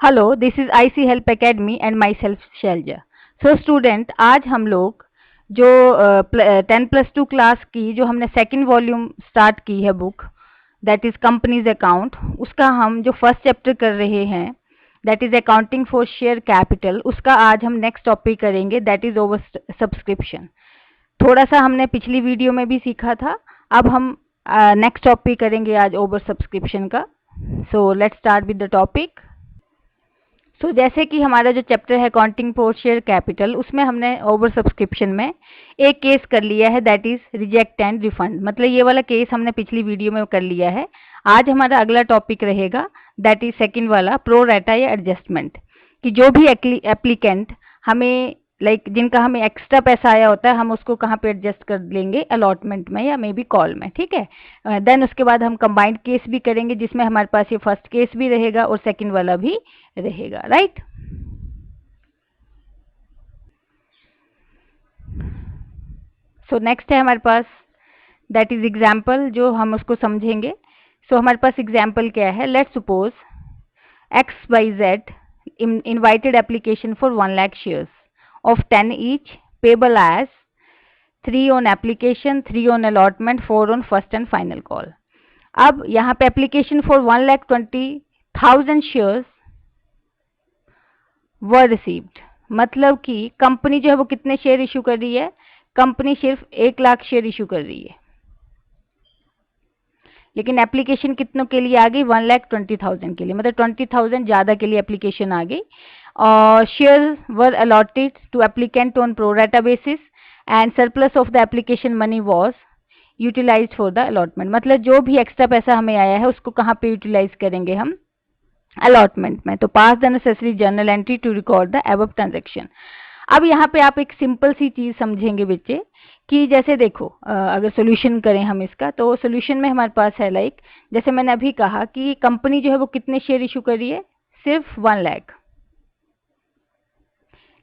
Hello, this is IC help academy and माई सेल्फ शैलजा। So student, आज हम लोग जो 10+2 क्लास की जो हमने सेकंड वॉल्यूम स्टार्ट की है book, that is companies account, उसका हम जो फर्स्ट चैप्टर कर रहे हैं that is accounting for share capital, उसका आज हम नेक्स्ट टॉपिक करेंगे दैट इज ओवर सब्सक्रिप्शन। थोड़ा सा हमने पिछली वीडियो में भी सीखा था, अब हम नेक्स्ट टॉपिक करेंगे आज ओवर सब्सक्रिप्शन का। So let's start with the topic. जैसे कि हमारा जो चैप्टर है अकाउंटिंग फॉर शेयर कैपिटल, उसमें हमने ओवर सब्सक्रिप्शन में एक केस कर लिया है that is reject and refund. मतलब ये वाला केस हमने पिछली वीडियो में कर लिया है। आज हमारा अगला टॉपिक रहेगा दैट इज सेकंड वाला प्रो रेटा या एडजस्टमेंट, कि जो भी एप्लीकेंट हमें जिनका हमें एक्स्ट्रा पैसा आया होता है हम उसको कहाँ पे एडजस्ट कर लेंगे, अलॉटमेंट में या मे बी कॉल में। ठीक है, देन उसके बाद हम कंबाइंड केस भी करेंगे जिसमें हमारे पास ये फर्स्ट केस भी रहेगा और सेकंड वाला भी रहेगा, राइट। सो नेक्स्ट है हमारे पास दैट इज एग्जाम्पल, जो हम उसको समझेंगे। हमारे पास एग्जाम्पल क्या है, let's suppose XYZ invited application for 1 lakh shares of 10 each, payable as 3 on application, 3 on allotment, 4 on first and final call। अब यहाँ पे application for 1,20,000 shares were received, मतलब कि कंपनी जो है वो कितने शेयर इशू कर रही है, कंपनी सिर्फ 1 लाख शेयर इशू कर रही है, लेकिन एप्लीकेशन कितनों के लिए आ गई, 1,20,000 के लिए, मतलब 20,000 ज़्यादा के लिए एप्लीकेशन आ गई। और share were allotted to applicant on pro rata basis and surplus of the application money was utilise for the allotment. मतलब जो भी एक्स्ट्रा पैसा हमें आया है उसको कहाँ पे यूटिलाइज करेंगे हम, अलॉटमेंट में। तो pass the necessary journal entry to record the above transaction. अब यहाँ पे आप एक सिंपल सी चीज समझेंगे बच्चे, कि जैसे देखो अगर सोल्यूशन करें हम इसका, तो सोल्यूशन में हमारे पास है जैसे मैंने अभी कहा कि कंपनी जो है वो कितने शेयर इशू कर रही है, सिर्फ 1 लाख,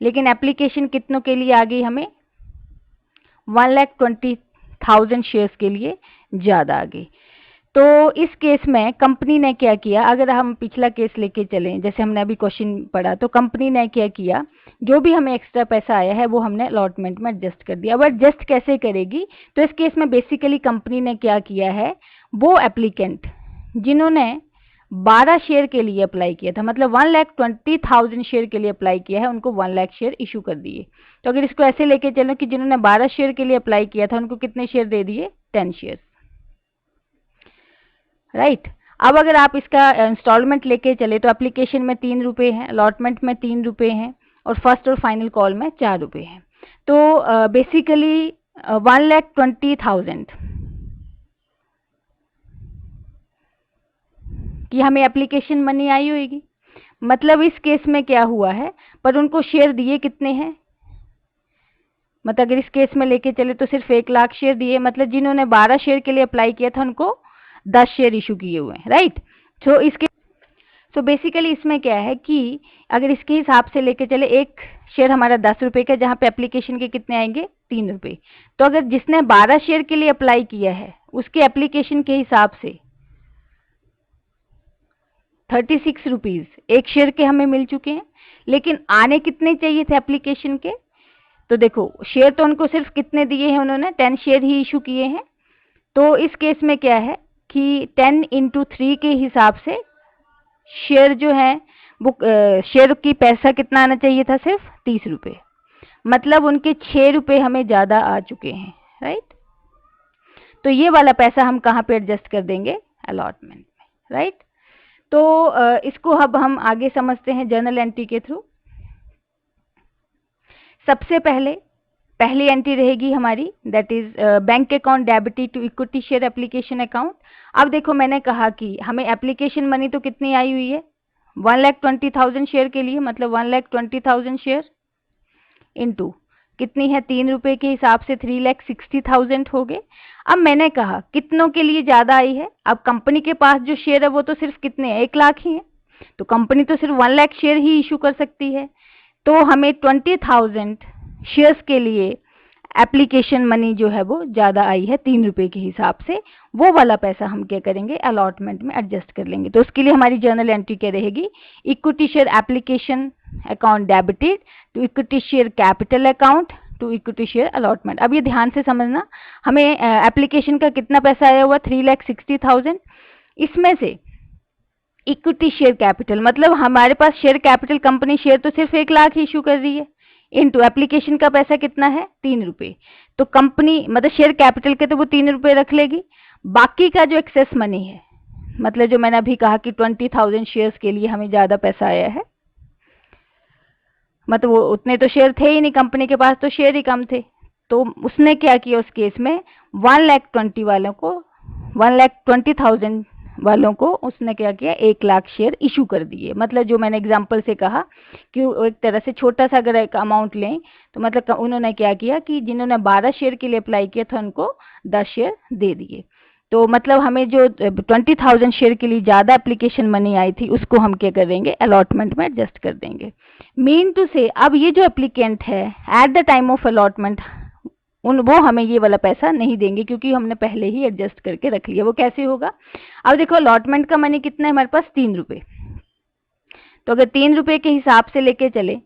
लेकिन एप्लीकेशन कितनों के लिए आ गई हमें, 1,20,000 शेयर्स के लिए ज़्यादा आ गई। तो इस केस में कंपनी ने क्या किया, अगर हम पिछला केस लेके चलें जैसे हमने अभी क्वेश्चन पढ़ा, तो कंपनी ने क्या किया, जो भी हमें एक्स्ट्रा पैसा आया है वो हमने अलॉटमेंट में एडजस्ट कर दिया। अब एडजस्ट कैसे करेगी, तो इस केस में बेसिकली कंपनी ने क्या किया है, वो एप्लीकेंट जिन्होंने 12 शेयर के लिए अप्लाई किया था, मतलब 1,20,000 शेयर के लिए अप्लाई किया है, उनको 1 लाख शेयर इशू कर दिए। तो अगर इसको ऐसे लेके चलो कि जिन्होंने 12 शेयर के लिए अप्लाई किया था उनको कितने शेयर दे दिए, 10 शेयर, राइट। अब अगर आप इसका इंस्टॉलमेंट लेके चले तो एप्लीकेशन में 3 रुपये हैं, अलॉटमेंट में 3 रुपये हैं, और फर्स्ट और फाइनल कॉल में 4 रुपये हैं। तो बेसिकली 1,20,000 कि हमें एप्लीकेशन मनी आई होगी। मतलब इस केस में क्या हुआ है, पर उनको शेयर दिए कितने हैं, मतलब अगर इस केस में लेके चले तो सिर्फ 1 लाख शेयर दिए, मतलब जिन्होंने 12 शेयर के लिए अप्लाई किया था उनको 10 शेयर इशू किए हुए हैं, राइट। तो बेसिकली इसमें क्या है कि अगर इसके हिसाब से लेके चले, एक शेयर हमारा 10 रुपए का, जहां पे एप्लीकेशन के कितने आएंगे, 3 रुपए। तो अगर जिसने 12 शेयर के लिए अप्लाई किया है उसके एप्लीकेशन के हिसाब से 36 रुपीज एक शेयर के हमें मिल चुके हैं, लेकिन आने कितने चाहिए थे एप्लीकेशन के, तो देखो शेयर तो उनको सिर्फ कितने दिए हैं, उन्होंने 10 शेयर ही इशू किए हैं। तो इस केस में क्या है कि 10 × 3 के हिसाब से शेयर जो है वो शेयर की पैसा कितना आना चाहिए था, सिर्फ 30 रुपये, मतलब उनके 6 रुपये हमें ज़्यादा आ चुके हैं, राइट। तो ये वाला पैसा हम कहाँ पे एडजस्ट कर देंगे, अलॉटमेंट में, राइट। तो इसको अब हम आगे समझते हैं जर्नल एंट्री के थ्रू। सबसे पहली एंट्री रहेगी हमारी that is bank account debited to equity share application account. अब देखो मैंने कहा कि हमें एप्लीकेशन मनी तो कितनी आई हुई है, 1,20,000 शेयर के लिए, मतलब 1,20,000 शेयर इनटू कितनी है, 3 रुपए के हिसाब से 3,60,000 हो गए। अब मैंने कहा कितनों के लिए ज्यादा आई है, अब कंपनी के पास जो शेयर है वो तो सिर्फ कितने हैं, 1 लाख ही है, तो कंपनी तो सिर्फ 1 लाख शेयर ही इशू कर सकती है। तो हमें 20,000 शेयर्स के लिए एप्लीकेशन मनी जो है वो ज़्यादा आई है 3 रुपये के हिसाब से, वो वाला पैसा हम क्या करेंगे, अलॉटमेंट में एडजस्ट कर लेंगे। तो उसके लिए हमारी जर्नल एंट्री क्या रहेगी, equity share application account debited to equity share capital account to equity share allotment. अब ये ध्यान से समझना, हमें एप्लीकेशन का कितना पैसा आया हुआ, 3,60,000। इसमें से इक्विटी शेयर कैपिटल मतलब हमारे पास शेयर कैपिटल, कंपनी शेयर तो सिर्फ 1 लाख इशू कर रही है, इनटू एप्लीकेशन का पैसा कितना है, 3 रुपये। तो कंपनी मतलब शेयर कैपिटल के तो वो 3 रुपये रख लेगी, बाकी का जो एक्सेस मनी है, मतलब जो मैंने अभी कहा कि 20,000 शेयर्स के लिए हमें ज़्यादा पैसा आया है, मतलब वो उतने तो शेयर थे ही नहीं कंपनी के पास, तो शेयर ही कम थे। तो उसने क्या किया उस केस में, 1,20,000 वालों को, 1,20,000 वालों को उसने क्या किया, 1 लाख शेयर इशू कर दिए। मतलब जो मैंने एग्जांपल से कहा कि एक तरह से छोटा सा अगर एक अमाउंट लें तो मतलब उन्होंने क्या किया कि जिन्होंने 12 शेयर के लिए अप्लाई किया था उनको 10 शेयर दे दिए। तो मतलब हमें जो 20,000 शेयर के लिए ज़्यादा एप्लीकेशन मनी आई थी उसको हम क्या करेंगे, अलॉटमेंट में एडजस्ट कर देंगे। मीन टू से अब ये जो एप्लीकेंट है at the time of allotment वो हमें ये वाला पैसा नहीं देंगे क्योंकि हमने पहले ही एडजस्ट करके रख लिया। वो कैसे होगा, अब देखो अलॉटमेंट का मनी कितना है हमारे पास, 3 रुपये। तो अगर 3 रुपये के हिसाब से लेके चले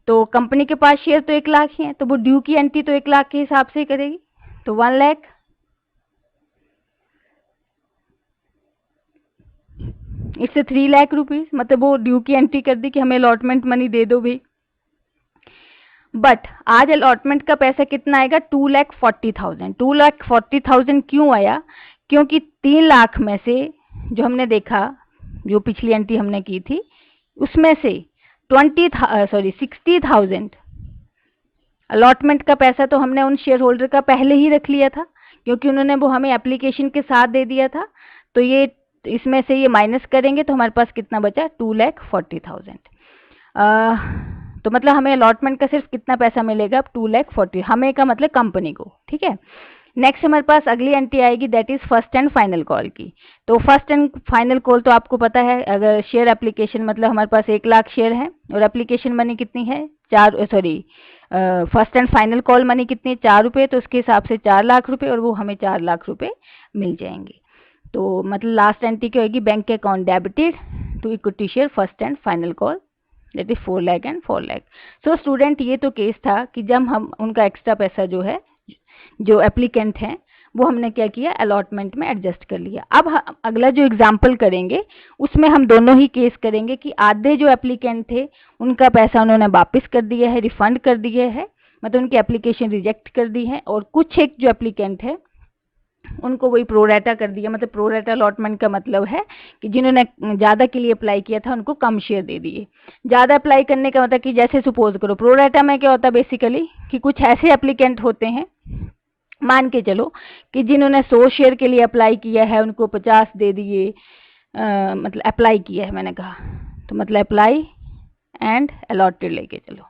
तो कंपनी के पास शेयर तो 1 लाख ही है, तो वो ड्यू की एंट्री तो 1 लाख के हिसाब से ही करेगी। तो 1 लाख इससे 3 लाख रुपीज, मतलब वो ड्यू की एंट्री कर दी कि हमें अलॉटमेंट मनी दे दो भाई। बट आज अलॉटमेंट का पैसा कितना आएगा, 2,40,000। 2,40,000 क्यों आया, क्योंकि 3 लाख में से जो हमने देखा, जो पिछली एंट्री हमने की थी उसमें से 60,000 अलॉटमेंट का पैसा तो हमने उन शेयर होल्डर का पहले ही रख लिया था क्योंकि उन्होंने वो हमें एप्लीकेशन के साथ दे दिया था। तो ये इसमें से ये माइनस करेंगे तो हमारे पास कितना बचा, 2,40,000। तो मतलब हमें अलॉटमेंट का सिर्फ कितना पैसा मिलेगा, 2,40,000 हमें का मतलब कंपनी को, ठीक है। नेक्स्ट हमारे पास अगली एंट्री आएगी that is first and final call की। तो फर्स्ट एंड फाइनल कॉल तो आपको पता है, अगर शेयर एप्लीकेशन मतलब हमारे पास 1 लाख शेयर है और एप्लीकेशन मनी कितनी है, first and final call money कितनी है, 4 रुपये। तो उसके हिसाब से 4 लाख रुपए और वो हमें 4 लाख रुपए मिल जाएंगे। तो मतलब लास्ट एंट्री क्या होगी, bank account debited to equity share first and final call that is 4 lakh and 4 lakh. So student ये तो केस था कि जब हम उनका एक्स्ट्रा पैसा जो है, जो एप्लीकेंट हैं वो हमने क्या किया, अलॉटमेंट में एडजस्ट कर लिया। अब अगला जो एग्जाम्पल करेंगे उसमें हम दोनों ही केस करेंगे कि आधे जो एप्लीकेंट थे उनका पैसा उन्होंने वापस कर दिया है, रिफंड कर दिया है, मतलब उनकी एप्लीकेशन रिजेक्ट कर दी है, और कुछ एक जो एप्लीकेंट है उनको वही प्रोरेटा कर दिया। मतलब प्रोरेटा अलॉटमेंट का मतलब है कि जिन्होंने ज़्यादा के लिए अप्लाई किया था उनको कम शेयर दे दिए। ज़्यादा अप्लाई करने का मतलब कि जैसे सपोज करो प्रोरेटा में क्या होता है बेसिकली कि कुछ ऐसे एप्लीकेंट होते हैं, मान के चलो कि जिन्होंने 100 शेयर के लिए अप्लाई किया है उनको 50 दे दिए, मतलब अप्लाई किया है मैंने कहा, तो मतलब अप्लाई एंड अलॉटेड लेके चलो।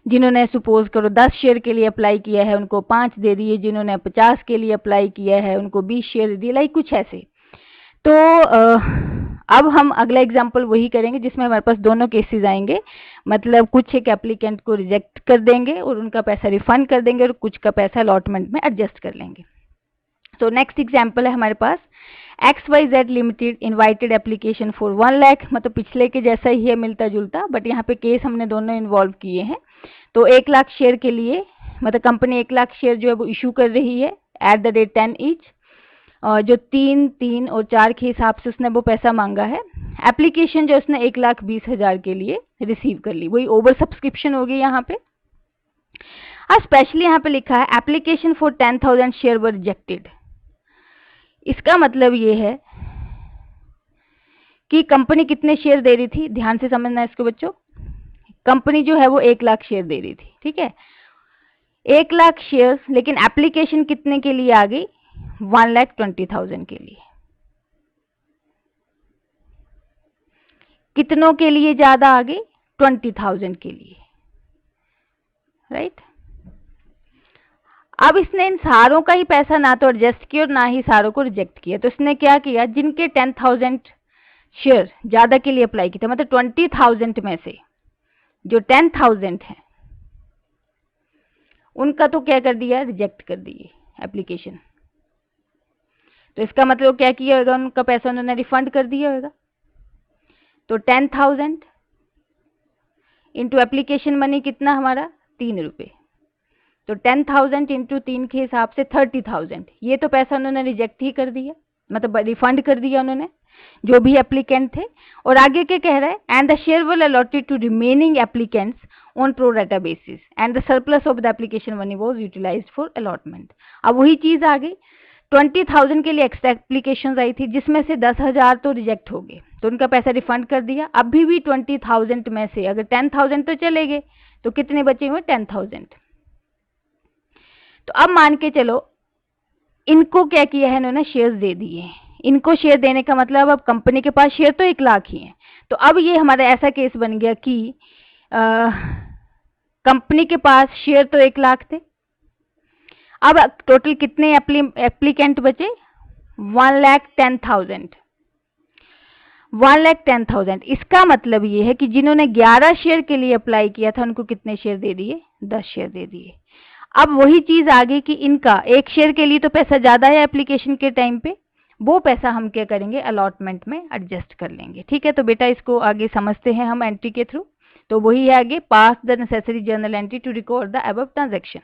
जिन्होंने सपोज करो 10 शेयर के लिए अप्लाई किया है उनको 5 दे दिए, जिन्होंने 50 के लिए अप्लाई किया है उनको 20 शेयर दिए, लाइक कुछ ऐसे। तो अब हम अगला एग्जांपल वही करेंगे जिसमें हमारे पास दोनों केसेस आएंगे, मतलब कुछ एक एप्लीकेंट को रिजेक्ट कर देंगे और उनका पैसा रिफंड कर देंगे और कुछ का पैसा अलॉटमेंट में एडजस्ट कर लेंगे। तो नेक्स्ट एग्जांपल है हमारे पास, XYZ limited invited application for 1 lakh, मतलब पिछले के जैसा ही है, मिलता जुलता, बट यहाँ पे केस हमने दोनों इन्वॉल्व किए हैं। तो 1 लाख शेयर के लिए मतलब कंपनी 1 लाख शेयर जो है वो इशू कर रही है एट द रेट 10 ईच, जो 3, 3 और 4 के हिसाब से उसने वो पैसा मांगा है। एप्लीकेशन जो उसने 1,20,000 के लिए रिसीव कर ली, वही ओवर सब्सक्रिप्शन होगी यहाँ पे। अब स्पेशली यहाँ पे लिखा है application for 10,000 share were rejected. इसका मतलब ये है कि कंपनी कितने शेयर दे रही थी, ध्यान से समझना है इसको बच्चों। कंपनी जो है वो 1 लाख शेयर दे रही थी, ठीक है, 1 लाख शेयर, लेकिन एप्लीकेशन कितने के लिए आ गई, 1,20,000 के लिए। कितनों के लिए ज्यादा आ गई, 20,000 के लिए, राइट। अब इसने इन सारों का ही पैसा ना तो एडजस्ट किया और ना ही सारों को रिजेक्ट किया। तो इसने क्या किया, जिनके 10,000 शेयर ज्यादा के लिए अप्लाई किया, मतलब 20,000 में से जो 10,000 है उनका तो क्या कर दिया, रिजेक्ट कर दिए एप्लीकेशन। तो इसका मतलब क्या किया होगा, उनका पैसा उन्होंने रिफंड कर दिया होगा। तो 10,000 इंटू एप्लीकेशन मनी कितना हमारा, 3 रुपये। तो 10,000 इंटू 3 के हिसाब से 30,000, ये तो पैसा उन्होंने रिजेक्ट ही कर दिया, मतलब रिफंड कर दिया उन्होंने जो भी एप्लीकेंट थे। और आगे क्या कह रहा है, and the share will allotted to remaining applicants on pro rata basis and the surplus of the application money was utilised for allotment. अब वही चीज आ गई, 20,000 के लिए एक्स्ट्रा एप्लीकेशन आई थी, जिसमें से 10,000 तो रिजेक्ट हो गए, तो उनका पैसा रिफंड कर दिया। अभी भी 20,000 में से अगर 10,000 तो चले गए, तो कितने बचे हुए, 10,000। तो अब मान के चलो इनको क्या किया है, इन्होंने शेयर्स दे दिए हैं। इनको शेयर देने का मतलब अब कंपनी के पास शेयर तो 1 लाख ही है। तो अब ये हमारा ऐसा केस बन गया कि कंपनी के पास शेयर तो 1 लाख थे, अब टोटल कितने एप्लीकेंट बचे, 1,10,000। 1,10,000। इसका मतलब ये है कि जिन्होंने 11 शेयर के लिए अप्लाई किया था, उनको कितने शेयर दे दिए, 10 शेयर दे दिए। अब वही चीज आ गई कि इनका 1 शेयर के लिए तो पैसा ज्यादा है एप्लीकेशन के टाइम पे, वो पैसा हम क्या करेंगे, अलॉटमेंट में एडजस्ट कर लेंगे। ठीक है, तो बेटा इसको आगे समझते हैं हम एंट्री के थ्रू। तो वही है आगे, pass the necessary journal entry to record the above transaction.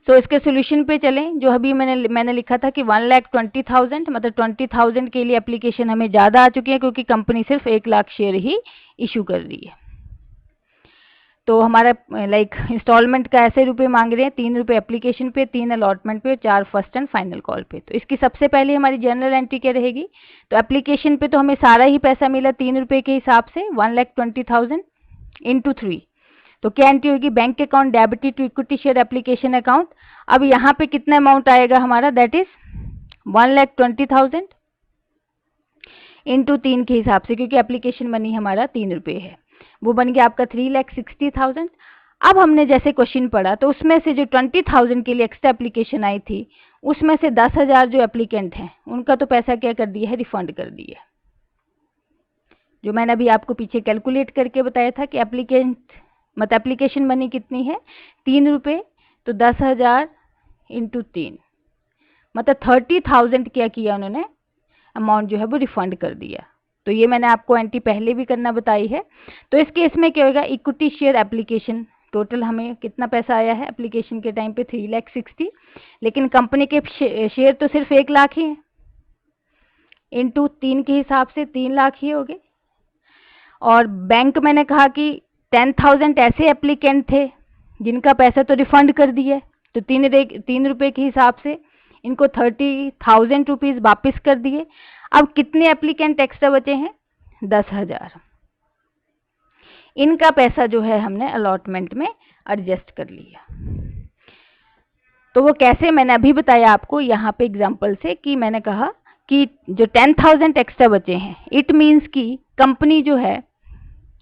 तो इसके सोल्यूशन पे चलें। जो अभी मैंने लिखा था कि 1,20,000, मतलब 20,000 के लिए एप्लीकेशन हमें ज़्यादा आ चुकी है, क्योंकि कंपनी सिर्फ 1 लाख शेयर ही इशू कर रही है। तो हमारा लाइक इंस्टॉलमेंट का ऐसे रुपए मांग रहे हैं, 3 रुपये एप्लीकेशन पे, 3 अलॉटमेंट पे, 4 फर्स्ट एंड फाइनल कॉल पे। तो इसकी सबसे पहले हमारी जर्नल एंट्री क्या रहेगी, तो एप्लीकेशन पे तो हमें सारा ही पैसा मिला 3 रुपये के हिसाब से, 1,20,000 इंटू 3। तो क्या एंट्री होगी, bank account debited to equity share application account. अब यहाँ पे कितना अमाउंट आएगा हमारा, दैट इज 1,20,000 इंटू 3 के हिसाब से, क्योंकि एप्लीकेशन मनी हमारा 3 रुपये है, वो बन गया आपका 3,60,000। अब हमने जैसे क्वेश्चन पढ़ा, तो उसमें से जो 20,000 के लिए एक्स्ट्रा एप्लीकेशन आई थी, उसमें से 10,000 जो एप्लीकेंट हैं, उनका तो पैसा क्या कर दिया है, रिफंड कर दिया। जो मैंने अभी आपको पीछे कैलकुलेट करके बताया था कि मतलब एप्लीकेशन मनी कितनी है, 3 रुपये, तो 10,000 इंटू 3, मतलब 30,000 क्या किया उन्होंने, अमाउंट जो है वो रिफंड कर दिया। तो ये मैंने आपको एंट्री पहले भी करना बताई है। तो इस केस में क्या होगा, इक्विटी शेयर एप्लीकेशन, टोटल हमें कितना पैसा आया है एप्लीकेशन के टाइम पे, 3,60,000, लेकिन कंपनी के शेयर तो सिर्फ 1 लाख ही है, इंटू 3 के हिसाब से 3 लाख ही हो गए। और बैंक मैंने कहा कि 10,000 ऐसे एप्लीकेंट थे जिनका पैसा तो रिफंड कर दिया, तो 3 रुपये के हिसाब से इनको 30,000 रुपीज़ वापस कर दिए। अब कितने एप्लीकेंट एक्स्ट्रा बचे हैं, 10,000। इनका पैसा जो है हमने अलॉटमेंट में एडजस्ट कर लिया। तो वो कैसे, मैंने अभी बताया आपको यहाँ पे एग्जांपल से, कि मैंने कहा कि जो 10,000 एक्स्ट्रा बचे हैं, इट मीन्स कि कंपनी जो है,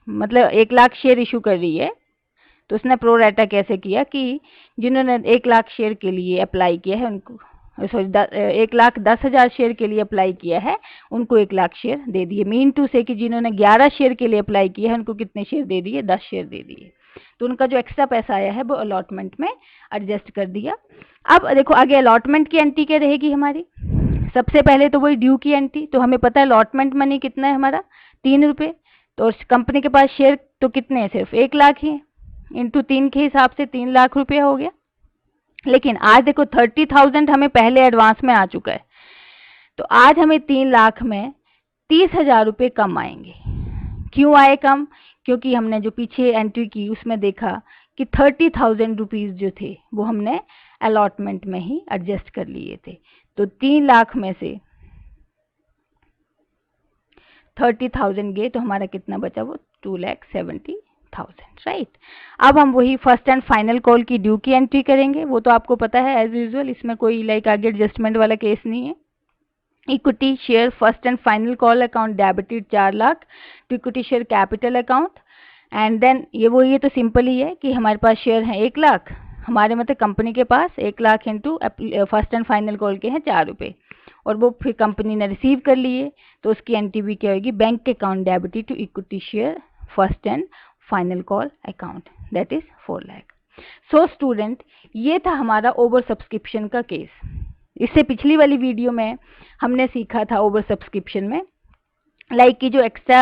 मतलब 1 लाख शेयर इशू कर रही है, तो उसने प्रो रेटा कैसे किया कि जिन्होंने 1 लाख शेयर के लिए अप्लाई किया है, उनको 1,10,000 शेयर के लिए अप्लाई किया है, उनको 1 लाख शेयर दे दिए। मीन टू से कि जिन्होंने 11 शेयर के लिए अप्लाई किया है, उनको कितने शेयर दे दिए, 10 शेयर दे दिए। तो उनका जो एक्स्ट्रा पैसा आया है वो अलॉटमेंट में एडजस्ट कर दिया। अब देखो आगे अलॉटमेंट की एंट्री क्या रहेगी हमारी, सबसे पहले तो वही ड्यू की एंट्री। तो हमें पता है अलॉटमेंट मनी कितना है हमारा, 3 रुपये, तो कंपनी के पास शेयर तो कितने हैं, सिर्फ 1 लाख ही है, इंटू 3 के हिसाब से 3 लाख रुपया हो गया। लेकिन आज देखो 30,000 हमें पहले एडवांस में आ चुका है, तो आज हमें 3 लाख में 30,000 रुपये कम आएंगे। क्यों आए कम, क्योंकि हमने जो पीछे एंट्री की उसमें देखा कि 30,000 रुपीज़ जो थे वो हमने अलॉटमेंट में ही एडजस्ट कर लिए थे। तो 3 लाख में से 30,000 गए, तो हमारा कितना बचा, वो 2,70,000, राइट। अब हम वही फर्स्ट एंड फाइनल कॉल की ड्यू की एंट्री करेंगे। वो तो आपको पता है एज यूजुअल, इसमें कोई लाइक आगे एडजस्टमेंट वाला केस नहीं है। Equity share first and final call account debited 4 lakh to equity share capital account, and then ये तो सिंपल ही है कि हमारे पास शेयर है 1 लाख, हमारे मतलब कंपनी के पास 1 lakh into first and final call के हैं 4 रुपये, और वो फिर कंपनी ने रिसीव कर लिए, तो उसकी एंट्री भी क्या होगी, bank account debited to equity share first and final call account, that is 4 lakh. So student, ये था हमारा ओवर सब्सक्रिप्शन का केस। इससे पिछली वाली वीडियो में हमने सीखा था ओवर सब्सक्रिप्शन में लाइक कि जो एक्स्ट्रा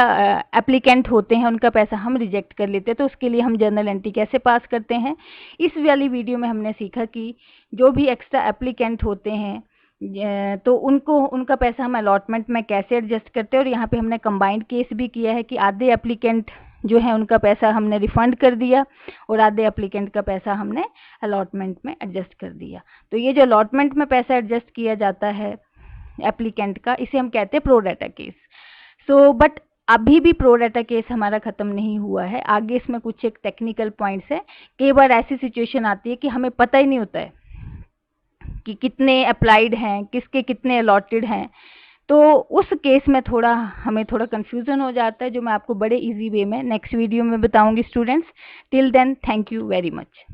एप्लीकेंट होते हैं उनका पैसा हम रिजेक्ट कर लेते हैं, तो उसके लिए हम जर्नल एंट्री कैसे पास करते हैं। इस वाली वीडियो में हमने सीखा कि जो भी एक्स्ट्रा एप्लीकेंट होते हैं तो उनको उनका पैसा हम अलॉटमेंट में कैसे एडजस्ट करते हैं। और यहाँ पे हमने कंबाइंड केस भी किया है कि आधे एप्लीकेंट जो है उनका पैसा हमने रिफंड कर दिया और आधे एप्लीकेंट का पैसा हमने अलॉटमेंट में एडजस्ट कर दिया। तो ये जो अलॉटमेंट में पैसा एडजस्ट किया जाता है एप्लीकेंट का, इसे हम कहते हैं pro data case. So but अभी भी प्रो डाटा केस हमारा खत्म नहीं हुआ है, आगे इसमें कुछ एक टेक्निकल पॉइंट्स है। कई बार ऐसी सिचुएशन आती है कि हमें पता ही नहीं होता है कि कितने अप्लाइड हैं, किसके कितने अलॉटेड हैं, तो उस केस में हमें थोड़ा कंफ्यूजन हो जाता है, जो मैं आपको बड़े इजी वे में नेक्स्ट वीडियो में बताऊंगी students. Till then, thank you very much.